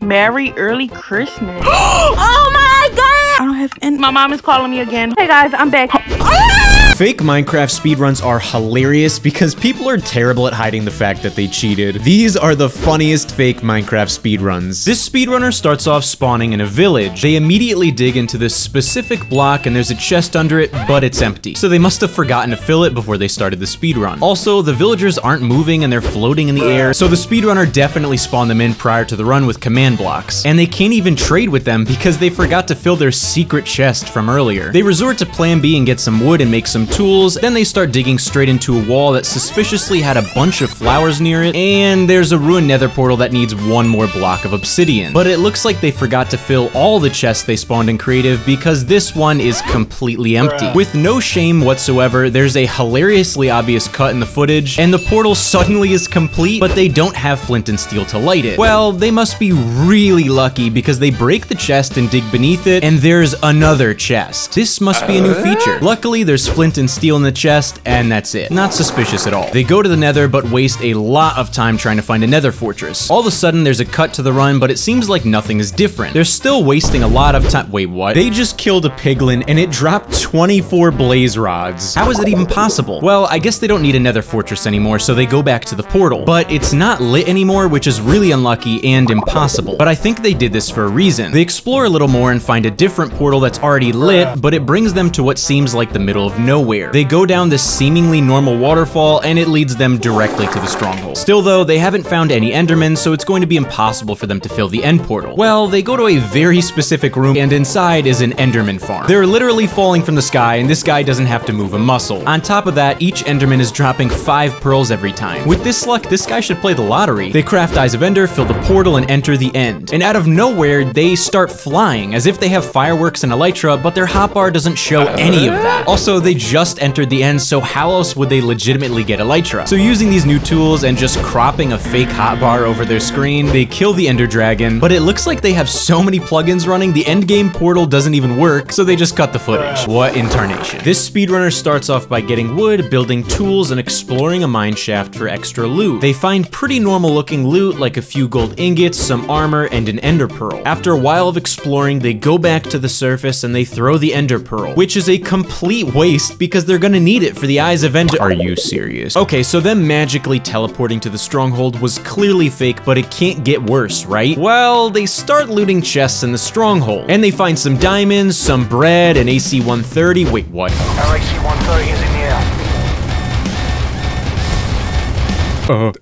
Merry early Christmas. Oh my god! I don't have any. My mom is calling me again. Hey guys, I'm back. Fake Minecraft speedruns are hilarious because people are terrible at hiding the fact that they cheated. These are the funniest fake Minecraft speedruns. This speedrunner starts off spawning in a village. They immediately dig into this specific block and there's a chest under it, but it's empty. So they must have forgotten to fill it before they started the speedrun. Also, the villagers aren't moving and they're floating in the air, so the speedrunner definitely spawned them in prior to the run with command blocks. And they can't even trade with them because they forgot to fill their secret chest from earlier. They resort to plan B and get some wood and make some tools, then they start digging straight into a wall that suspiciously had a bunch of flowers near it, and there's a ruined nether portal that needs one more block of obsidian. But it looks like they forgot to fill all the chests they spawned in creative because this one is completely empty. With no shame whatsoever, there's a hilariously obvious cut in the footage, and the portal suddenly is complete, but they don't have flint and steel to light it. Well, they must be really lucky because they break the chest and dig beneath it, and there's another chest. This must be a new feature. Luckily, there's flint and steel in the chest, and that's it. Not suspicious at all. They go to the nether, but waste a lot of time trying to find a nether fortress. All of a sudden, there's a cut to the run, but it seems like nothing is different. They're still wasting a lot of time. Wait, what? They just killed a piglin, and it dropped 24 blaze rods. How is it even possible? Well, I guess they don't need a nether fortress anymore, so they go back to the portal. But it's not lit anymore, which is really unlucky and impossible. But I think they did this for a reason. They explore a little more and find a different portal that's already lit, but it brings them to what seems like the middle of nowhere. They go down this seemingly normal waterfall, and it leads them directly to the stronghold. Still though, they haven't found any endermen, so it's going to be impossible for them to fill the end portal. Well, they go to a very specific room, and inside is an enderman farm. They're literally falling from the sky, and this guy doesn't have to move a muscle. On top of that, each enderman is dropping 5 pearls every time. With this luck, this guy should play the lottery. They craft Eyes of Ender, fill the portal, and enter the end. And out of nowhere, they start flying, as if they have fireworks and elytra, but their hotbar doesn't show any of that. Also, they just entered the end, so how else would they legitimately get elytra? So using these new tools and just cropping a fake hotbar over their screen, they kill the ender dragon, but it looks like they have so many plugins running, the endgame portal doesn't even work, so they just cut the footage. What in tarnation. This speedrunner starts off by getting wood, building tools, and exploring a mine shaft for extra loot. They find pretty normal looking loot, like a few gold ingots, some armor, and an ender pearl. After a while of exploring, they go back to the surface and they throw the ender pearl, which is a complete waste because they're gonna need it for the Eyes of Ender. Are you serious? Okay, so them magically teleporting to the stronghold was clearly fake, but it can't get worse, right? Well, they start looting chests in the stronghold, and they find some diamonds, some bread, an AC-130. Wait, what? Our AC-130 is in the air.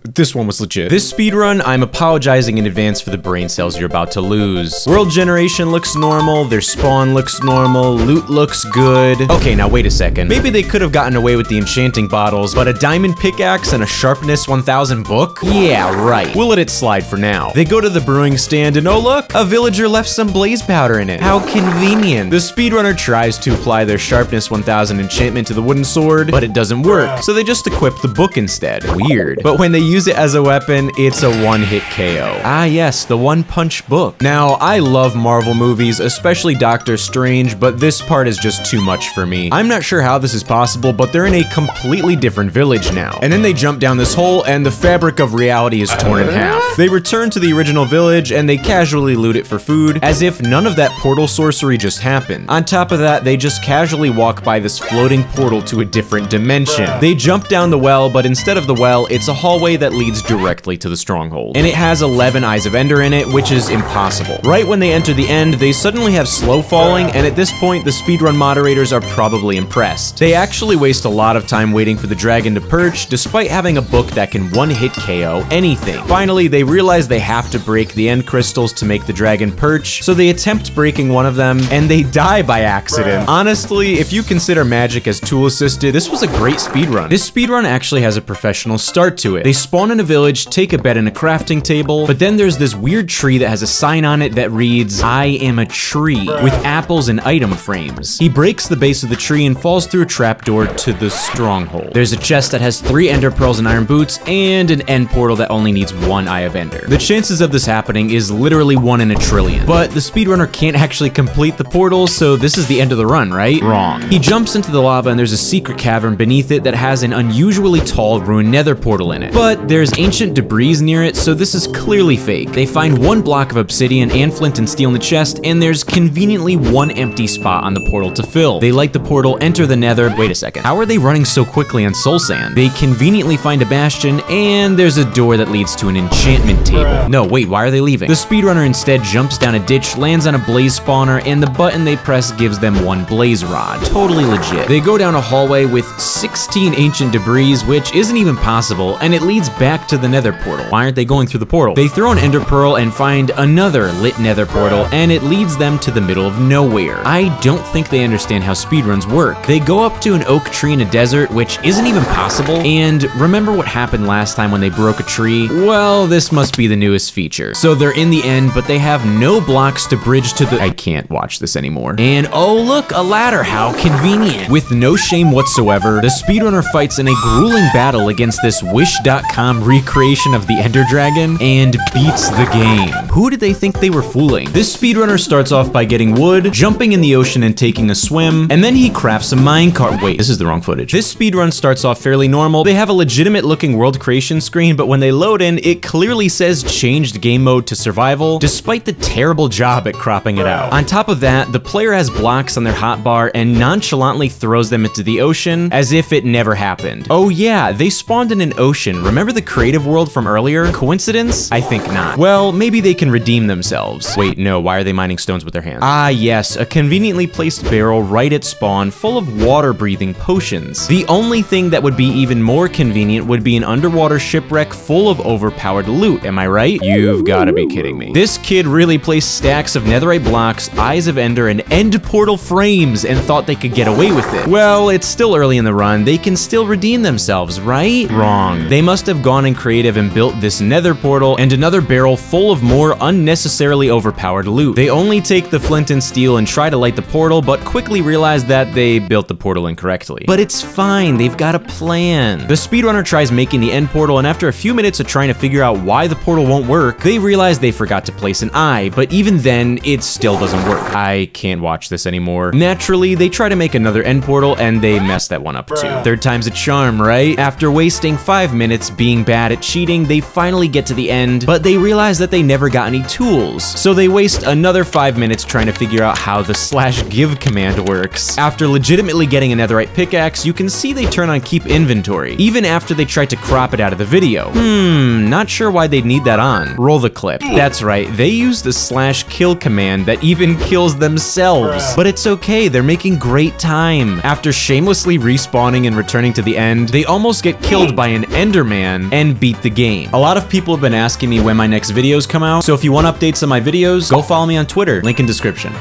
This one was legit. This speedrun, I'm apologizing in advance for the brain cells you're about to lose. World generation looks normal, their spawn looks normal, loot looks good. Okay, now wait a second. Maybe they could have gotten away with the enchanting bottles, but a diamond pickaxe and a sharpness 1000 book? Yeah, right. We'll let it slide for now. They go to the brewing stand and oh look, a villager left some blaze powder in it. How convenient. The speedrunner tries to apply their sharpness 1000 enchantment to the wooden sword, but it doesn't work, so they just equip the book instead. Weird. But when they use it as a weapon, it's a one-hit KO. Ah yes, the one-punch book. Now, I love Marvel movies, especially Doctor Strange, but this part is just too much for me. I'm not sure how this is possible, but they're in a completely different village now. And then they jump down this hole, and the fabric of reality is torn in half. They return to the original village, and they casually loot it for food, as if none of that portal sorcery just happened. On top of that, they just casually walk by this floating portal to a different dimension. They jump down the well, but instead of the well, it's a hallway that leads directly to the stronghold. And it has 11 Eyes of Ender in it, which is impossible. Right when they enter the end, they suddenly have slow falling, and at this point, the speedrun moderators are probably impressed. They actually waste a lot of time waiting for the dragon to perch, despite having a book that can one-hit KO anything. Finally, they realize they have to break the end crystals to make the dragon perch, so they attempt breaking one of them, and they die by accident. Honestly, if you consider magic as tool-assisted, this was a great speedrun. This speedrun actually has a professional start to it. They spawn in a village, take a bed and a crafting table, but then there's this weird tree that has a sign on it that reads, "I am a tree," with apples and item frames. He breaks the base of the tree and falls through a trapdoor to the stronghold. There's a chest that has 3 ender pearls and iron boots, and an end portal that only needs 1 Eye of Ender. The chances of this happening is literally 1 in a trillion, but the speedrunner can't actually complete the portal, so this is the end of the run, right? Wrong. He jumps into the lava and there's a secret cavern beneath it that has an unusually tall ruined nether portal in planet. But there's ancient debris near it, so this is clearly fake. They find one block of obsidian and flint and steel in the chest, and there's conveniently one empty spot on the portal to fill. They light the portal, enter the nether. Wait a second. How are they running so quickly on soul sand? They conveniently find a bastion, and there's a door that leads to an enchantment table. No, wait, why are they leaving? The speedrunner instead jumps down a ditch, lands on a blaze spawner, and the button they press gives them one blaze rod. Totally legit. They go down a hallway with 16 ancient debris, which isn't even possible, and it leads back to the nether portal. Why aren't they going through the portal? They throw an ender pearl and find another lit nether portal, and it leads them to the middle of nowhere. I don't think they understand how speedruns work. They go up to an oak tree in a desert, which isn't even possible, and remember what happened last time when they broke a tree? Well, this must be the newest feature. So they're in the end, but they have no blocks to bridge to the— I can't watch this anymore. And oh look, a ladder, how convenient. With no shame whatsoever, the speedrunner fights in a grueling battle against this Wish.com recreation of the Ender Dragon and beats the game. Who did they think they were fooling? This speedrunner starts off by getting wood, jumping in the ocean and taking a swim, and then he crafts a minecart. Wait, this is the wrong footage. This speedrun starts off fairly normal. They have a legitimate looking world creation screen, but when they load in, it clearly says changed game mode to survival, despite the terrible job at cropping it out. On top of that, the player has blocks on their hotbar and nonchalantly throws them into the ocean as if it never happened. Oh yeah, they spawned in an ocean. Remember the creative world from earlier? Coincidence? I think not. Well, maybe they can redeem themselves. Wait, no, why are they mining stones with their hands? Ah yes, a conveniently placed barrel right at spawn full of water-breathing potions. The only thing that would be even more convenient would be an underwater shipwreck full of overpowered loot, am I right? You've gotta be kidding me. This kid really placed stacks of netherite blocks, eyes of ender, and end portal frames and thought they could get away with it. Well, it's still early in the run. They can still redeem themselves, right? Wrong. They must have gone in creative and built this nether portal and another barrel full of more unnecessarily overpowered loot. They only take the flint and steel and try to light the portal, but quickly realize that they built the portal incorrectly. But it's fine, they've got a plan. The speedrunner tries making the end portal, and after a few minutes of trying to figure out why the portal won't work, they realize they forgot to place an eye, but even then, it still doesn't work. I can't watch this anymore. Naturally, they try to make another end portal, and they mess that one up too. Third time's a charm, right? After wasting 5 minutes being bad at cheating, they finally get to the end, but they realize that they never got any tools. So they waste another 5 minutes trying to figure out how the /give command works. After legitimately getting a netherite pickaxe, you can see they turn on keep inventory, even after they tried to crop it out of the video. Not sure why they'd need that on. Roll the clip. That's right, they used the /kill command that even kills themselves. But it's okay, they're making great time. After shamelessly respawning and returning to the end, they almost get killed by an enderman and beat the game. A lot of people have been asking me when my next videos come out, so if you want updates on my videos, go follow me on Twitter, link in description.